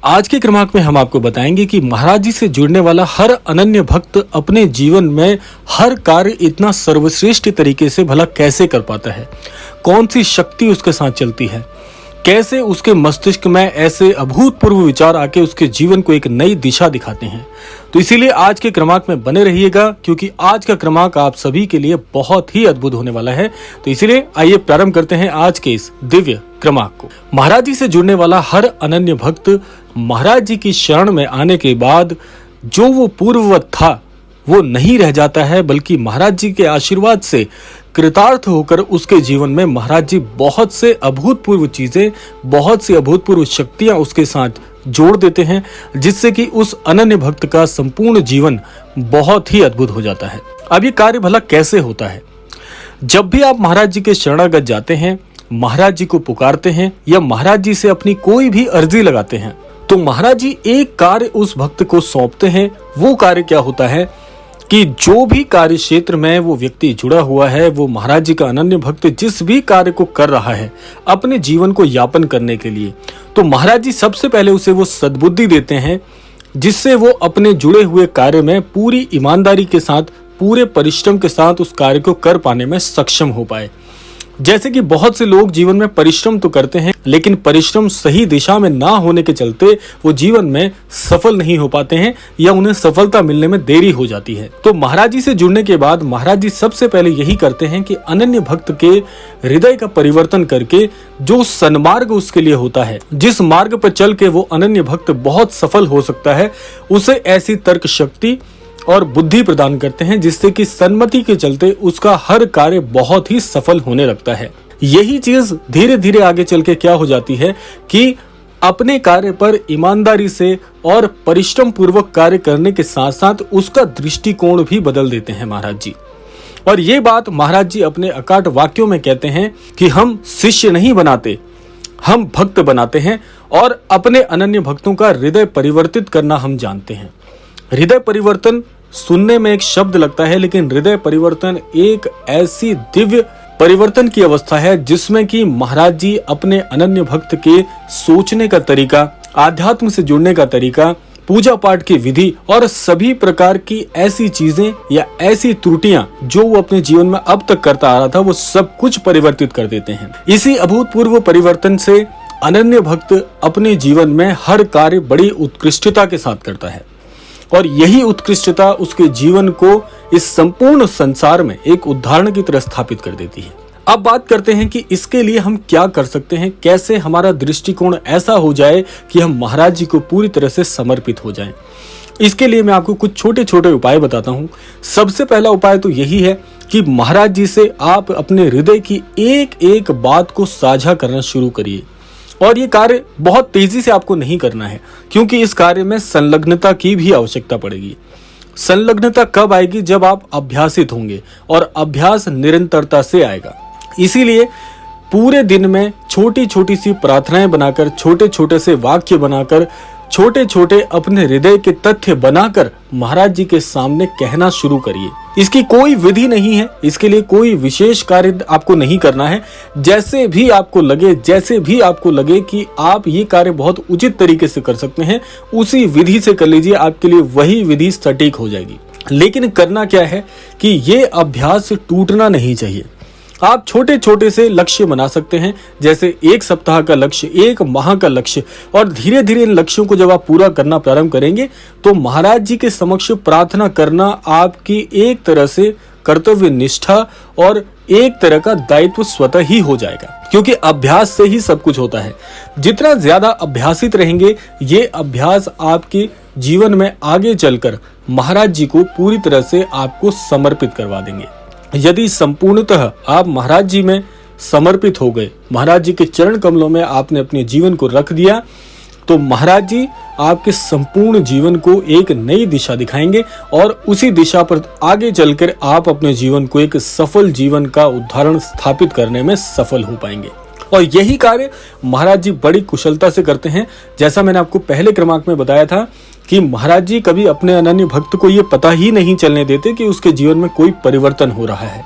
आज के क्रमांक में हम आपको बताएंगे कि महाराज जी से जुड़ने वाला हर अनन्य भक्त अपने जीवन में हर कार्य इतना सर्वश्रेष्ठ तरीके से भला कैसे कर पाता है, कौन सी शक्ति उसके साथ चलती है, कैसे उसके मस्तिष्क में ऐसे अभूतपूर्व विचार आके उसके जीवन को एक नई दिशा दिखाते हैं। तो इसीलिए आज के क्रमांक में बने रहिएगा, क्योंकि आज का क्रमांक आप सभी के लिए बहुत ही अद्भुत होने वाला है। तो इसीलिए आइए प्रारंभ करते हैं आज के इस दिव्य क्रमांक को। महाराज जी से जुड़ने वाला हर अनन्य भक्त महाराज जी की शरण में आने के बाद जो वो पूर्ववत था वो नहीं रह जाता है, बल्कि महाराज जी के आशीर्वाद से कृतार्थ होकर उसके जीवन में महाराज जी बहुत से अभूतपूर्व चीजें, बहुत सी अभूतपूर्व शक्तियां उसके साथ जोड़ देते हैं, जिससे कि उस अनन्य भक्त का संपूर्ण जीवन बहुत ही अद्भुत हो जाता है। अब ये कार्य भला कैसे होता है? जब भी आप महाराज जी के शरणागत जाते हैं, महाराज जी को पुकारते हैं या महाराज जी से अपनी कोई भी अर्जी लगाते हैं, तो महाराज जी एक कार्य उस भक्त को सौंपते हैं। वो कार्य क्या होता है कि जो भी कार्य क्षेत्र में वो व्यक्ति जुड़ा हुआ है, वो महाराज जी का अनन्य भक्त जिस भी कार्य को कर रहा है अपने जीवन को यापन करने के लिए, तो महाराज जी सबसे पहले उसे वो सद्बुद्धि देते हैं, जिससे वो अपने जुड़े हुए कार्य में पूरी ईमानदारी के साथ, पूरे परिश्रम के साथ उस कार्य को कर पाने में सक्षम हो पाए। जैसे कि बहुत से लोग जीवन में परिश्रम तो करते हैं, लेकिन परिश्रम सही दिशा में ना होने के चलते वो जीवन में सफल नहीं हो पाते हैं या उन्हें सफलता मिलने में देरी हो जाती है। तो महाराज जी से जुड़ने के बाद महाराज जी सबसे पहले यही करते हैं कि अनन्य भक्त के हृदय का परिवर्तन करके जो सन्मार्ग उसके लिए होता है, जिस मार्ग पर चल के वो अनन्य भक्त बहुत सफल हो सकता है, उसे ऐसी तर्क शक्ति और बुद्धि प्रदान करते हैं, जिससे कि सन्मति के चलते उसका हर कार्य बहुत ही सफल होने लगता है। यही चीज धीरे धीरे आगे चल के क्या हो जाती है कि अपने कार्य पर ईमानदारी से और परिश्रम पूर्वक कार्य करने के साथ साथ उसका दृष्टिकोण भी बदल देते हैं महाराज जी। और ये बात महाराज जी अपने अकाट वाक्यों में कहते हैं कि हम शिष्य नहीं बनाते, हम भक्त बनाते हैं, और अपने अनन्य भक्तों का हृदय परिवर्तित करना हम जानते हैं। हृदय परिवर्तन सुनने में एक शब्द लगता है, लेकिन हृदय परिवर्तन एक ऐसी दिव्य परिवर्तन की अवस्था है जिसमें कि महाराज जी अपने अनन्य भक्त के सोचने का तरीका, आध्यात्म से जुड़ने का तरीका, पूजा पाठ की विधि और सभी प्रकार की ऐसी चीजें या ऐसी त्रुटियां जो वो अपने जीवन में अब तक करता आ रहा था, वो सब कुछ परिवर्तित कर देते हैं। इसी अभूतपूर्व परिवर्तन से अनन्य भक्त अपने जीवन में हर कार्य बड़ी उत्कृष्टता के साथ करता है, और यही उत्कृष्टता उसके जीवन को इस संपूर्ण संसार में एक उदाहरण की तरह स्थापित कर देती है। अब बात करते हैं कि इसके लिए हम क्या कर सकते हैं, कैसे हमारा दृष्टिकोण ऐसा हो जाए कि हम महाराज जी को पूरी तरह से समर्पित हो जाएं। इसके लिए मैं आपको कुछ छोटे छोटे उपाय बताता हूं। सबसे पहला उपाय तो यही है कि महाराज जी से आप अपने हृदय की एक एक बात को साझा करना शुरू करिए। और ये कार्य बहुत तेजी से आपको नहीं करना है, क्योंकि इस कार्य में संलग्नता की भी आवश्यकता पड़ेगी। संलग्नता कब आएगी? जब आप अभ्यासित होंगे, और अभ्यास निरंतरता से आएगा। इसीलिए पूरे दिन में छोटी छोटी सी प्रार्थनाएं बनाकर, छोटे छोटे से वाक्य बनाकर, छोटे छोटे अपने हृदय के तथ्य बनाकर महाराज जी के सामने कहना शुरू करिए। इसकी कोई विधि नहीं है, इसके लिए कोई विशेष कार्य आपको नहीं करना है। जैसे भी आपको लगे कि आप ये कार्य बहुत उचित तरीके से कर सकते हैं, उसी विधि से कर लीजिए, आपके लिए वही विधि सटीक हो जाएगी। लेकिन करना क्या है कि ये अभ्यास टूटना नहीं चाहिए। आप छोटे छोटे से लक्ष्य बना सकते हैं, जैसे एक सप्ताह का लक्ष्य, एक माह का लक्ष्य, और धीरे धीरे इन लक्ष्यों को जब आप पूरा करना प्रारंभ करेंगे तो महाराज जी के समक्ष प्रार्थना करना आपकी एक तरह से कर्तव्य निष्ठा और एक तरह का दायित्व स्वतः ही हो जाएगा, क्योंकि अभ्यास से ही सब कुछ होता है। जितना ज्यादा अभ्यासित रहेंगे, ये अभ्यास आपके जीवन में आगे चलकर महाराज जी को पूरी तरह से आपको समर्पित करवा देंगे। यदि संपूर्णतः आप महाराज जी में समर्पित हो गए, महाराज जी के चरण कमलों में आपने अपने जीवन को रख दिया, तो महाराज जी आपके संपूर्ण जीवन को एक नई दिशा दिखाएंगे, और उसी दिशा पर आगे चलकर आप अपने जीवन को एक सफल जीवन का उदाहरण स्थापित करने में सफल हो पाएंगे। और यही कार्य महाराज जी बड़ी कुशलता से करते हैं। जैसा मैंने आपको पहले क्रमांक में बताया था कि महाराज जी कभी अपने अनन्य भक्त को ये पता ही नहीं चलने देते कि उसके जीवन में कोई परिवर्तन हो रहा है।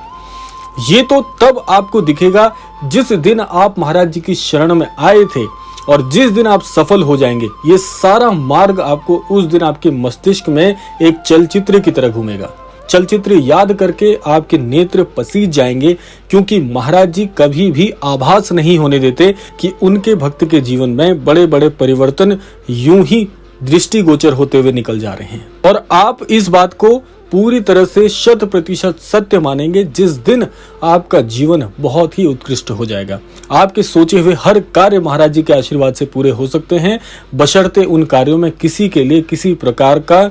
ये तो तब आपको दिखेगा जिस दिन आप महाराज जी की शरण में आए थे और जिस दिन आप सफल हो जाएंगे, ये सारा मार्ग आपको उस दिन आपके मस्तिष्क में एक चलचित्र की तरह घूमेगा। चलचित्र याद करके आपके नेत्र पसीज जाएंगे, क्योंकि महाराज जी कभी भी आभास नहीं होने देते कि उनके भक्त के जीवन में बड़े बड़े परिवर्तन यूं ही दृष्टिगोचर होते हुए निकल जा रहे हैं। और आप इस बात को पूरी तरह से 100% सत्य मानेंगे जिस दिन आपका जीवन बहुत ही उत्कृष्ट हो जाएगा। आपके सोचे हुए हर कार्य महाराज जी के आशीर्वाद से पूरे हो सकते हैं, बशर्ते उन कार्यों में किसी के लिए किसी प्रकार का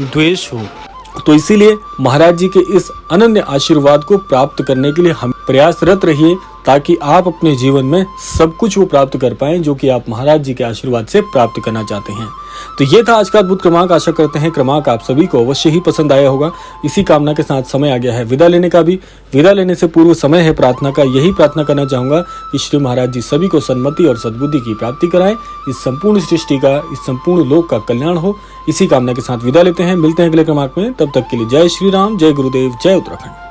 द्वेष हो। तो इसीलिए महाराज जी के इस अनन्य आशीर्वाद को प्राप्त करने के लिए हम प्रयासरत रहिए, ताकि आप अपने जीवन में सब कुछ वो प्राप्त कर पाएं जो कि आप महाराज जी के आशीर्वाद से प्राप्त करना चाहते हैं। तो ये था आज का अद्भुत क्रमांक। आशा करते हैं क्रमांक आप सभी को अवश्य ही पसंद आया होगा। इसी कामना के साथ समय आ गया है विदा लेने का भी। विदा लेने से पूर्व समय है प्रार्थना का। यही प्रार्थना करना चाहूंगा कि श्री महाराज जी सभी को सन्मति और सद्बुद्धि की प्राप्ति कराएं, इस संपूर्ण सृष्टि का, इस संपूर्ण लोक का कल्याण हो। इसी कामना के साथ विदा लेते हैं। मिलते हैं अगले क्रमांक में। तब तक के लिए जय श्री राम, जय गुरुदेव, जय उत्तराखंड।